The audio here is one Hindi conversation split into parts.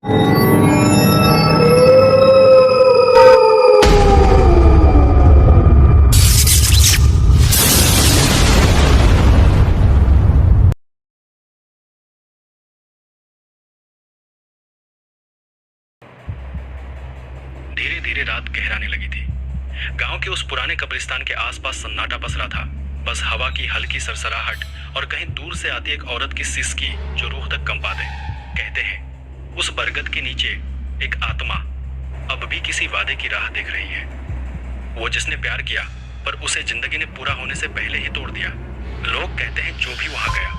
धीरे धीरे रात गहराने लगी थी। गांव के उस पुराने कब्रिस्तान के आसपास सन्नाटा पसरा था। बस हवा की हल्की सरसराहट और कहीं दूर से आती एक औरत की सिसकी जो रूह तक कंपा दे। कहते हैं उस बरगद के नीचे एक आत्मा अब भी किसी वादे की राह देख रही है। वो जिसने प्यार किया पर उसे जिंदगी ने पूरा होने से पहले ही तोड़ दिया। लोग कहते हैं जो भी वहां गया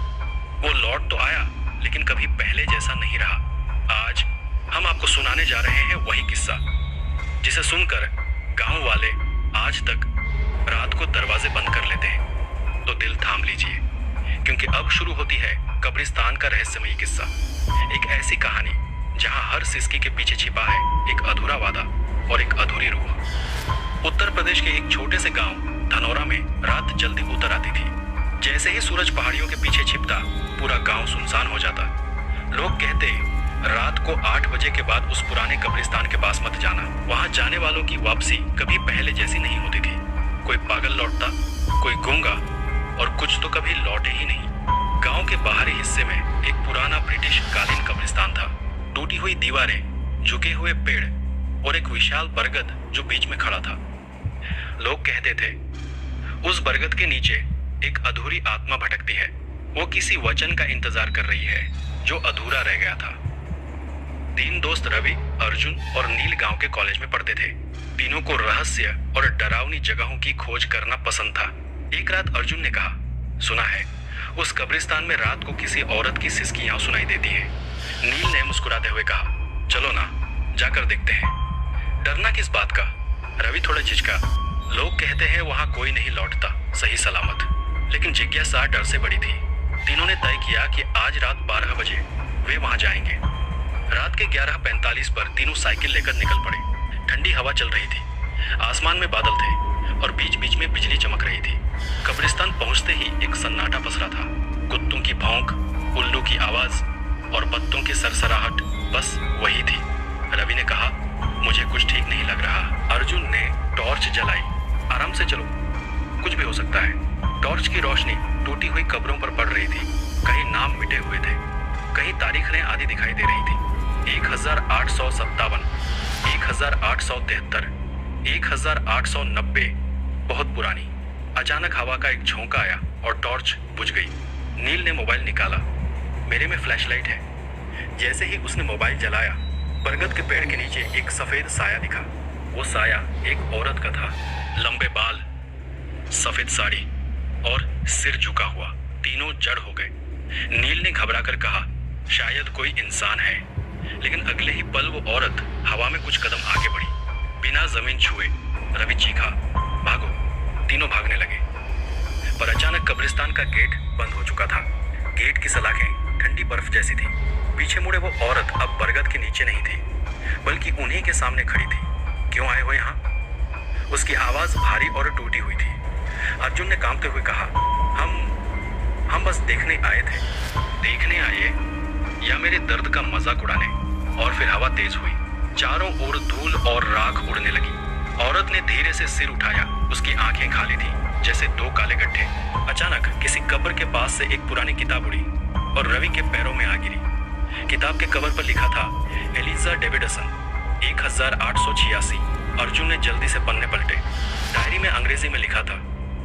वो लौट तो आया लेकिन कभी पहले जैसा नहीं रहा। आज हम आपको सुनाने जा रहे हैं वही किस्सा जिसे सुनकर गांव वाले आज तक रात को दरवाजे बंद कर लेते हैं। तो दिल थाम लीजिए क्योंकि अब शुरू होती है कब्रिस्तान का रहस्यमयी किस्सा। एक ऐसी कहानी जहां हर सिसकी के पीछे छिपा है एक अधूरा वादा और एक अधूरी रूह। उत्तर प्रदेश के एक छोटे से गांव धनौरा में रात जल्दी उतर आती थी। जैसे ही सूरज पहाड़ियों के पीछे छिपता पूरा गांव सुनसान हो जाता। लोग कहते रात को 8 बजे के बाद उस पुराने कब्रिस्तान के पास मत जाना। वहां जाने वालों की वापसी कभी पहले जैसी नहीं होती थी। कोई पागल लौटता, कोई गूंगा और कुछ तो कभी लौटे ही नहीं। गांव के बाहरी हिस्से में एक पुराना ब्रिटिश कालीन कब्रिस्तान था। टूटी हुई दीवारें, झुके हुए पेड़ और एक विशाल बरगद जो बीच में खड़ा था। लोग कहते थे उस बरगद के नीचे एक अधूरी आत्मा भटकती है। वो किसी वचन का इंतजार कर रही है जो अधूरा रह गया था। 3 दोस्त रवि, अर्जुन और नील गांव के कॉलेज में पढ़ते थे। तीनों को रहस्य और डरावनी जगहों की खोज करना पसंद था। एक रात अर्जुन ने कहा, सुना है उस कब्रिस्तान में रात को किसी औरत की सिसकियां सुनाई देती है। नील ने मुस्कुराते हुए कहा, चलो ना, जाकर देखते हैं। डरना किस बात का? रवि थोड़ा झिझका। लोग कहते हैं वहां कोई नहीं लौटता सही सलामत, लेकिन जिज्ञासा डर से बड़ी थी। तीनों ने तय किया कि आज रात 12 बजे वे वहां जाएंगे। रात के 11:45 पर तीनों साइकिल लेकर निकल पड़े। ठंडी हवा चल रही थी, आसमान में बादल थे और बीच बीच में बिजली चमक रही थी। कब्रिस्तान पहुंचते ही एक सन्नाटा पसरा था। कुत्तों की भौंक, उल्लू की आवाज और पत्तों की सरसराहट बस वही थी। रवि ने कहा, मुझे कुछ ठीक नहीं लग रहा। अर्जुन ने टॉर्च जलाई। आराम से चलो, कुछ भी हो सकता है। टॉर्च की रोशनी टूटी हुई कब्रों पर पड़ रही थी। कहीं नाम मिटे हुए थे, कहीं तारीखें आधी दिखाई दे रही थी। 1857, 1873, 1890, बहुत पुरानी। अचानक हवा का एक झोंका आया और टॉर्च बुझ गई। नील ने मोबाइल निकाला। मेरे में फ्लैशलाइट है। जैसे ही उसने मोबाइल जलाया, बरगद के पेड़ के नीचे एक सफेद साया दिखा। वो साया एक औरत का था। लंबे बाल, सफेद साड़ी और सिर झुका हुआ। तीनों जड़ हो गए। नील ने घबराकर कहा, शायद कोई इंसान है। लेकिन अगले ही पल वो औरत हवा में कुछ कदम आगे बढ़ी, बिना जमीन छुए। रवि चीखा, भागो। तीनों भागने लगे, पर अचानक कब्रिस्तान का गेट बंद हो चुका था। गेट की सलाखें ठंडी बर्फ जैसी थी। पीछे मुड़े वो औरत अब बरगद के नीचे नहीं थी, बल्कि उन्हीं के सामने खड़ी थी। क्यों आए हो यहाँ? उसकी आवाज भारी और टूटी हुई थी। अर्जुन ने कांपते हुए कहा, हम बस देखने आए थे। देखने आए या मेरे दर्द का मजाक उड़ाने? और फिर हवा तेज हुई। चारों ओर धूल और राख उड़ने लगी। औरत ने धीरे से सिर उठाया। उसकी आंखें खाली थी, जैसे 2 काले गड्ढे। अचानक किसी कब्र के पास से एक पुरानी किताब उड़ी और रवि के पैरों में आ गिरी। किताब के कवर पर लिखा था, एलिजा डेविडसन, 1886। अर्जुन ने जल्दी से पन्ने पलटे। डायरी में अंग्रेजी में लिखा था,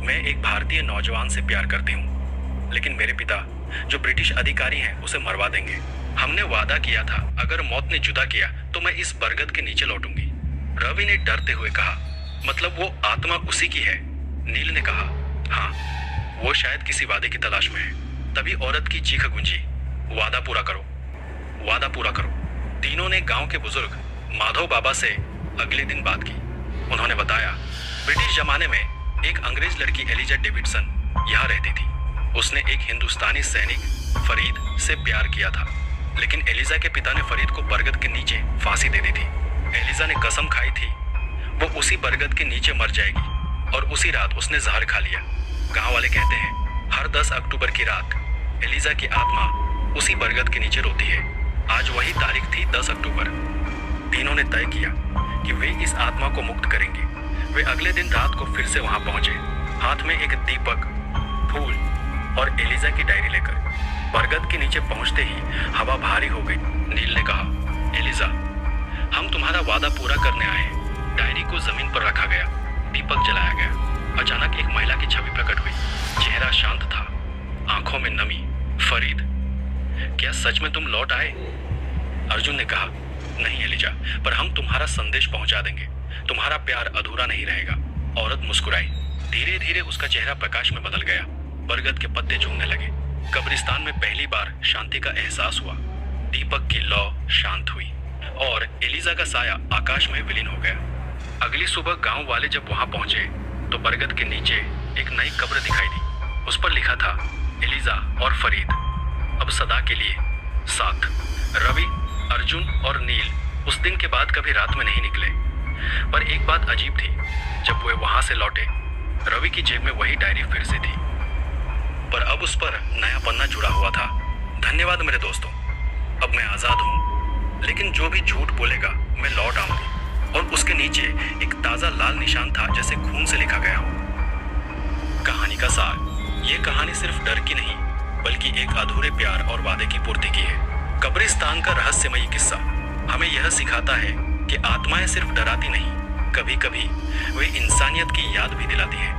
मैं एक भारतीय नौजवान से प्यार करती हूँ, लेकिन मेरे पिता जो ब्रिटिश अधिकारी हैं उसे मरवा देंगे। हमने वादा किया था अगर मौत ने जुदा किया तो मैं इस बरगद के नीचे लौटूंगी। रवि ने डरते हुए कहा, मतलब वो आत्मा उसी की है? नील ने कहा, हाँ, वो शायद किसी वादे की तलाश में है। तभी औरत की चीख गूंजी, वादा पूरा करो, वादा पूरा करो। तीनों ने गांव के बुजुर्ग माधव बाबा से अगले दिन बात की। उन्होंने बताया, ब्रिटिश जमाने में एक अंग्रेज लड़की एलिजा डेविडसन यहाँ रहती थी। उसने एक हिंदुस्तानी सैनिक फरीद से प्यार किया था, लेकिन एलिजा के पिता ने फरीद को बरगद के नीचे फांसी दे दी थी। एलिजा ने कसम खाई थी वो उसी बरगद के नीचे मर जाएगी और उसी रात उसने जहर खा लिया। गांव वाले कहते हैं हर 10 अक्टूबर की रात एलिजा की आत्मा उसी बरगद के नीचे रोती है। आज वही तारीख थी, 10 अक्टूबर। तीनों ने तय किया कि वे इस आत्मा को मुक्त करेंगे। वे अगले दिन रात को फिर से वहां पहुंचे, हाथ में एक दीपक, फूल और एलिजा की डायरी लेकर। बरगद के नीचे पहुंचते ही हवा भारी हो गई। नील ने कहा, एलिजा, हम तुम्हारा वादा पूरा करने आए हैं। डायरी को जमीन पर रखा गया, दीपक जलाया गया। अचानक एक महिला की छवि प्रकट हुई। चेहरा शांत था, आंखों में नमी। फरीद, क्या सच में तुम लौट आए? अर्जुन ने कहा, नहीं एलिजा, पर हम तुम्हारा संदेश पहुंचा देंगे। तुम्हारा प्यार अधूरा नहीं रहेगा। औरत मुस्कुराई। धीरे धीरे उसका चेहरा प्रकाश में बदल गया। बरगद के पत्ते झूमने लगे। कब्रिस्तान में पहली बार शांति का एहसास हुआ। दीपक की लौ शांत हुई और एलिजा का साया आकाश में विलीन हो गया। अगली सुबह गांव वाले जब वहां पहुंचे तो बरगद के नीचे एक नई कब्र दिखाई दी। उस पर लिखा था, एलिजा और फरीद अब सदा के लिए साथ। रवि, अर्जुन और नील उस दिन के बाद कभी रात में नहीं निकले। पर एक बात अजीब थी, जब वे वहां से लौटे रवि की जेब में वही डायरी फिर से थी, पर अब उस पर नया पन्ना जुड़ा हुआ था। धन्यवाद मेरे दोस्तों, अब मैं आजाद हूँ, लेकिन जो भी झूठ बोलेगा मैं लौट आऊंगी। और उसके नीचे एक ताजा लाल निशान था, जैसे खून से लिखा गया हो। कहानी का सार, ये कहानी सिर्फ डर की नहीं, बल्कि एक अधूरे प्यार और वादे की पूर्ति की है। कब्रिस्तान का रहस्यमयी किस्सा हमें यह सिखाता है कि आत्माएं सिर्फ डराती नहीं, कभी कभी वे इंसानियत की याद भी दिलाती है।